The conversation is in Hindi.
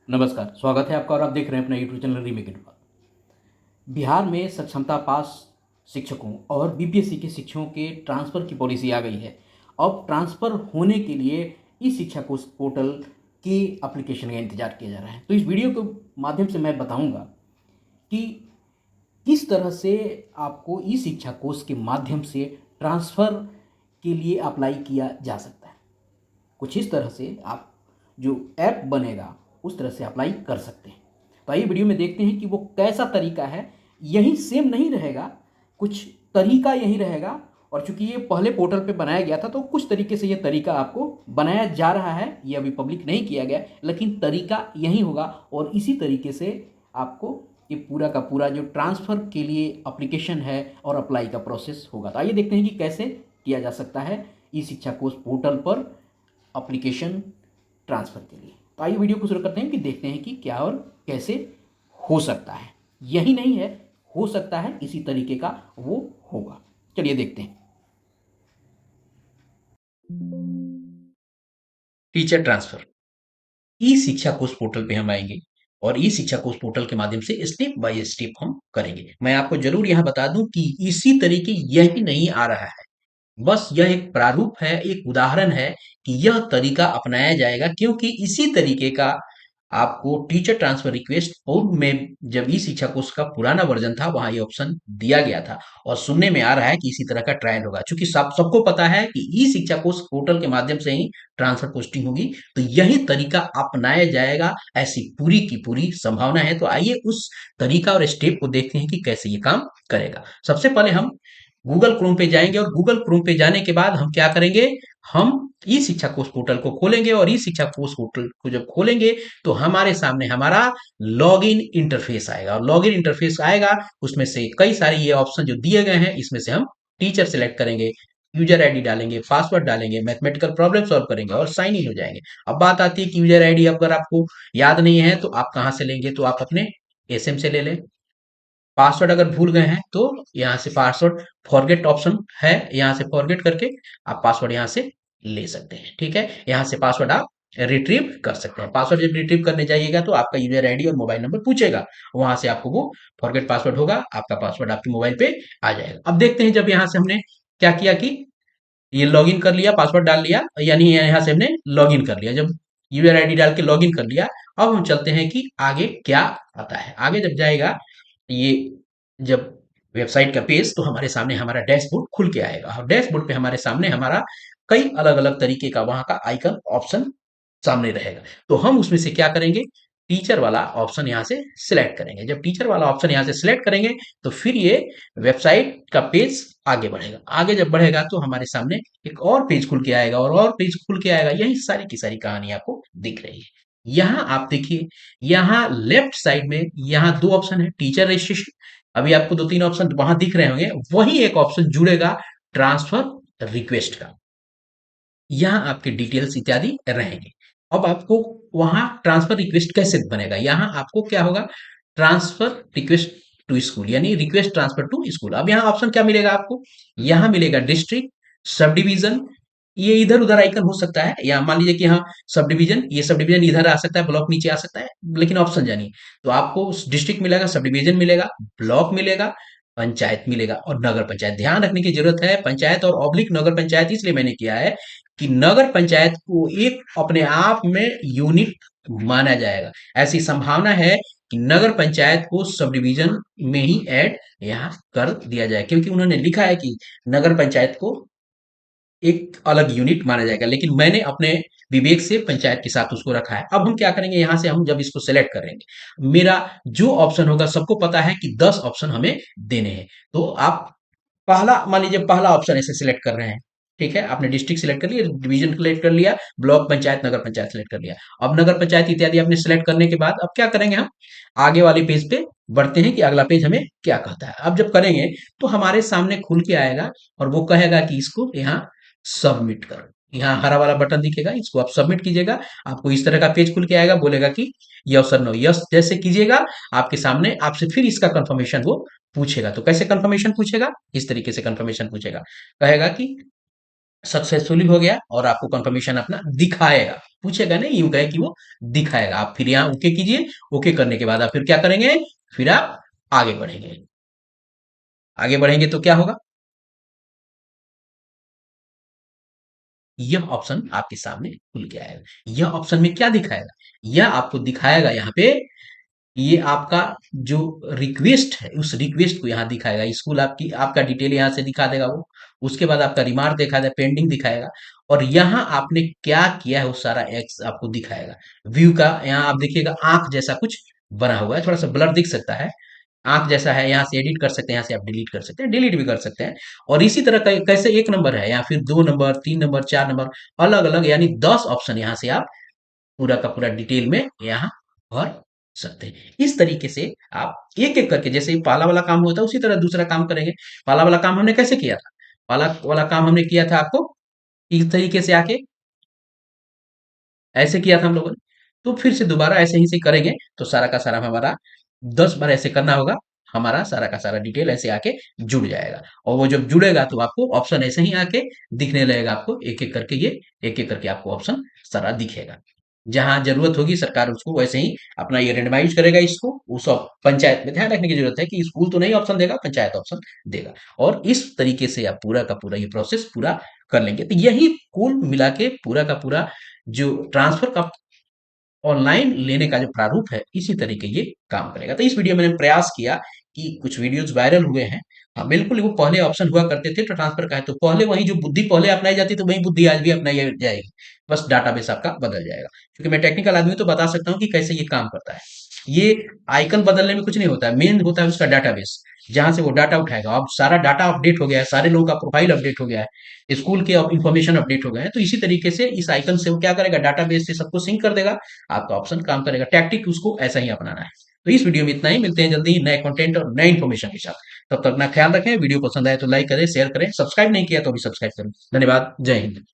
नमस्कार, स्वागत है आपका और आप देख रहे हैं अपना यूट्यूब चैनल रीमेक इट बात। बिहार में सक्षमता पास शिक्षकों और बीपीएससी के शिक्षकों के ट्रांसफ़र की पॉलिसी आ गई है। अब ट्रांसफ़र होने के लिए ई शिक्षा कोश पोर्टल की एप्लीकेशन का इंतज़ार किया जा रहा है। तो इस वीडियो के माध्यम से मैं बताऊंगा कि किस तरह से आपको ई शिक्षा कोश के माध्यम से ट्रांसफ़र के लिए अप्लाई किया जा सकता है। कुछ इस तरह से आप जो ऐप बनेगा उस तरह से अप्लाई कर सकते हैं। तो आइए वीडियो में देखते हैं कि वो कैसा तरीका है। यही सेम नहीं रहेगा, कुछ तरीका यही रहेगा। और चूंकि ये पहले पोर्टल पे बनाया गया था तो कुछ तरीके से ये तरीका आपको बनाया जा रहा है। ये अभी पब्लिक नहीं किया गया, लेकिन तरीका यही होगा और इसी तरीके से आपको ये पूरा का पूरा जो ट्रांसफ़र के लिए एप्लीकेशन है और अप्लाई का प्रोसेस होगा। तो आइए देखते हैं कि कैसे किया जा सकता है ई शिक्षा कोश पोर्टल पर एप्लीकेशन ट्रांसफ़र के लिए। तो आइए वीडियो को शुरू करते हैं कि देखते हैं कि क्या और कैसे हो सकता है। यही नहीं है, हो सकता है इसी तरीके का वो होगा। चलिए देखते हैं। टीचर ट्रांसफ़र ई शिक्षा कोश पोर्टल पे हम आएंगे और ई शिक्षा कोश पोर्टल के माध्यम से स्टेप बाय स्टेप हम करेंगे। मैं आपको जरूर यहाँ बता दूं कि इसी तरीके यही नहीं आ रहा है, बस यह एक प्रारूप है, एक उदाहरण है कि यह तरीका अपनाया जाएगा, क्योंकि इसी तरीके का आपको टीचर ट्रांसफर रिक्वेस्ट पूर्व में जब ई शिक्षा कोर्स का पुराना वर्जन था वहां ये ऑप्शन दिया गया था और सुनने में आ रहा है कि इसी तरह का ट्रायल होगा। चूंकि सबको पता है कि ई शिक्षा कोर्स पोर्टल के माध्यम से ही ट्रांसफर पोस्टिंग होगी, तो यही तरीका अपनाया जाएगा, ऐसी पूरी की पूरी संभावना है। तो आइए उस तरीका और स्टेप को देखते हैं कि कैसे ये काम करेगा। सबसे पहले हम गूगल क्रोम पे जाएंगे और गूगल क्रोम पे जाने के बाद हम क्या करेंगे, हम ई शिक्षा कोर्स पोर्टल को खोलेंगे और ई शिक्षा कोर्स पोर्टल को जब खोलेंगे तो हमारे सामने हमारा लॉगिन इंटरफेस आएगा और लॉगिन इंटरफेस आएगा, उसमें से कई सारे ये ऑप्शन जो दिए गए हैं इसमें से हम टीचर सेलेक्ट करेंगे, यूजर आईडी डालेंगे, पासवर्ड डालेंगे, मैथमेटिकल प्रॉब्लम सॉल्व करेंगे और साइन इन हो जाएंगे। अब बात आती है कि यूजर आईडी अगर आपको याद नहीं है तो आप कहाँ से लेंगे, तो आप अपने एसएम से ले लें। पासवर्ड अगर भूल गए हैं तो यहाँ से पासवर्ड फॉरगेट ऑप्शन है, यहाँ से फॉरगेट करके आप पासवर्ड यहाँ से ले सकते हैं। ठीक है, यहाँ से पासवर्ड आप रिट्रीव कर सकते हैं। पासवर्ड जब रिट्रीव करने जाइएगा तो आपका यूजर आईडी और मोबाइल नंबर पूछेगा, वहां से आपको वो फॉरगेट पासवर्ड होगा, आपका पासवर्ड आपके मोबाइल पे आ जाएगा। अब देखते हैं, जब यहाँ से हमने क्या किया कि ये लॉगिन कर लिया, पासवर्ड डाल लिया, यानी यहाँ से हमने लॉगिन कर लिया, जब यूजर आईडी डाल के लॉगिन कर लिया, अब हम चलते हैं कि आगे क्या आता है। आगे जब जाएगा ये, जब वेबसाइट का पेज, तो हमारे सामने हमारा डैशबोर्ड खुल के आएगा और डैशबोर्ड पे हमारे सामने हमारा कई अलग अलग तरीके का वहां का आइकन ऑप्शन सामने रहेगा। तो हम उसमें से क्या करेंगे, टीचर वाला ऑप्शन यहाँ से सिलेक्ट करेंगे। जब टीचर वाला ऑप्शन यहाँ से सिलेक्ट करेंगे तो फिर ये वेबसाइट का पेज आगे बढ़ेगा। आगे जब बढ़ेगा तो हमारे सामने एक और पेज खुल के आएगा और पेज खुल के आएगा। यही सारी की सारी कहानी आपको दिख रही है। यहाँ आप देखिए, यहाँ लेफ्ट साइड में यहाँ दो ऑप्शन है, टीचर रजिस्ट्रेशन, अभी आपको दो तीन ऑप्शन वहां दिख रहे होंगे, वही एक ऑप्शन जुड़ेगा ट्रांसफर रिक्वेस्ट का। यहाँ आपके डिटेल्स इत्यादि रहेंगे। अब आपको वहां ट्रांसफर रिक्वेस्ट कैसे बनेगा, यहाँ आपको क्या होगा, ट्रांसफर रिक्वेस्ट टू स्कूल, यानी रिक्वेस्ट ट्रांसफर टू स्कूल। अब यहाँ ऑप्शन क्या मिलेगा आपको, यहाँ मिलेगा डिस्ट्रिक्ट, सब डिवीजन, ये इधर उधर आइकन हो सकता है, या मान लीजिए कि हाँ सब डिवीजन, ये सब डिवीजन इधर आ सकता है, ब्लॉक नीचे आ सकता है, लेकिन ऑप्शन जानिए। तो आपको डिस्ट्रिक्ट मिलेगा, सब डिवीजन मिलेगा, ब्लॉक मिलेगा, पंचायत मिलेगा और नगर पंचायत। ध्यान रखने की जरूरत है, पंचायत और ऑब्लिक नगर पंचायत इसलिए मैंने किया है कि नगर पंचायत को एक अपने आप में यूनिट माना जाएगा। ऐसी संभावना है कि नगर पंचायत को सब डिवीजन में ही ऐड यहाँ कर दिया जाए, क्योंकि उन्होंने लिखा है कि नगर पंचायत को एक अलग यूनिट माना जाएगा, लेकिन मैंने अपने विवेक से पंचायत के साथ उसको रखा है। अब हम क्या करेंगे, यहाँ से हम जब इसको सेलेक्ट करेंगे, मेरा जो ऑप्शन होगा, सबको पता है कि 10 ऑप्शन हमें देने हैं, तो आप पहला, मान लीजिए पहला ऑप्शन ऐसे सिलेक्ट कर रहे हैं। ठीक है, आपने डिस्ट्रिक्ट सिलेक्ट कर लिया, डिवीजन सिलेक्ट कर लिया, ब्लॉक, पंचायत, नगर पंचायत सिलेक्ट कर लिया। अब नगर पंचायत इत्यादि आपने सिलेक्ट करने के बाद अब क्या करेंगे, हम आगे वाले पेज पे बढ़ते हैं कि अगला पेज हमें क्या कहता है। अब जब करेंगे तो हमारे सामने खुल के आएगा और वो कहेगा कि इसको यहाँ सबमिट करो। यहाँ हरा वाला बटन दिखेगा, इसको आप सबमिट कीजिएगा, आपको इस तरह का पेज खुल के आएगा, बोलेगा कि यस और नो। यस जैसे कीजिएगा, आपके सामने आपसे फिर इसका कंफर्मेशन वो पूछेगा। तो कैसे कंफर्मेशन पूछेगा, इस तरीके से कंफर्मेशन पूछेगा, कहेगा कि सक्सेसफुली हो गया और आपको कंफर्मेशन अपना दिखाएगा, पूछेगा नहीं, यूं कहे कि वो दिखाएगा। आप फिर यहाँ ओके कीजिए। ओके करने के बाद आप फिर क्या करेंगे, फिर आप आगे बढ़ेंगे। आगे बढ़ेंगे तो क्या होगा, यह ऑप्शन आपके सामने खुल के आएगा। यह ऑप्शन में क्या दिखाएगा, यह आपको दिखाएगा यहाँ पे, ये आपका जो रिक्वेस्ट है उस रिक्वेस्ट को यहाँ दिखाएगा। स्कूल आपकी आपका डिटेल यहाँ से दिखा देगा वो। उसके बाद आपका रिमार्क दिखा देगा, पेंडिंग दिखाएगा, और यहाँ आपने क्या किया है वो सारा एक्स आपको दिखाएगा। व्यू का यहाँ आप देखिएगा आंख जैसा कुछ बना हुआ है, थोड़ा सा ब्लर दिख सकता है, आंख जैसा है। यहाँ से एडिट कर सकते हैं, यहाँ से आप डिलीट कर सकते हैं, डिलीट भी कर सकते हैं। और इसी तरह कैसे एक नंबर है या फिर दो नंबर, तीन नंबर, चार नंबर, अलग अलग यानी 10 ऑप्शन यहाँ से आप पूरा का पूरा डिटेल में यहाँ भर सकते हैं। इस तरीके से आप एक एक करके, जैसे पहला वाला काम होता है उसी तरह दूसरा काम करेंगे। पहला वाला काम हमने कैसे किया था, पहला वाला काम हमने किया था आपको इस तरीके से आके ऐसे किया था हम लोगों ने। तो फिर से दोबारा ऐसे ही से करेंगे तो सारा का सारा हमारा 10 बार ऐसे करना होगा, हमारा सारा का सारा डिटेल ऐसे आके जुड़ जाएगा। और वो जब जुड़ेगा तो आपको ऑप्शन ऐसे ही आके दिखने लगेगा, आपको एक एक करके ये एक एक करके आपको ऑप्शन सारा दिखेगा। जहां जरूरत होगी सरकार उसको वैसे ही अपना ये रेंडमाइज करेगा इसको। उस पंचायत में ध्यान रखने की जरूरत है कि स्कूल तो नहीं ऑप्शन देगा, पंचायत ऑप्शन देगा। और इस तरीके से आप पूरा का पूरा ये प्रोसेस पूरा कर लेंगे। तो यही कुल मिला के पूरा का पूरा जो ट्रांसफर का ऑनलाइन लेने का जो प्रारूप है, इसी तरीके ये काम करेगा। तो इस वीडियो में मैंने प्रयास किया कि कुछ वीडियोस वायरल हुए हैं। हाँ, बिल्कुल वो पहले ऑप्शन हुआ करते थे तो ट्रांसफर का है, तो पहले वही जो बुद्धि पहले अपनाई जाती तो वही बुद्धि आज भी अपनाई जाएगी, बस डाटाबेस आपका बदल जाएगा। क्योंकि मैं टेक्निकल आदमी हूं, तो बता सकता हूँ कि कैसे ये काम करता है। ये आइकन बदलने में कुछ नहीं होता है, मेन होता है उसका डाटाबेस, जहां से वो डाटा उठाएगा। अब सारा डाटा अपडेट हो गया है, सारे लोगों का प्रोफाइल अपडेट हो गया है, स्कूल के अब इंफॉर्मेशन अपडेट हो गए हैं, तो इसी तरीके से इस आइकन से वो क्या करेगा, डाटाबेस से सबको सिंक कर देगा, आपका ऑप्शन काम करेगा। टैक्टिक उसको ऐसा ही अपनाना है। तो इस वीडियो में इतना ही, मिलते हैं जल्दी ही नए कंटेंट और नए इन्फॉर्मेशन के साथ। तब तक अपना ख्याल रखें, वीडियो पसंद आए तो लाइक करें, शेयर करें, सब्सक्राइब नहीं किया तो अभी सब्सक्राइब करें। धन्यवाद, जय हिंद।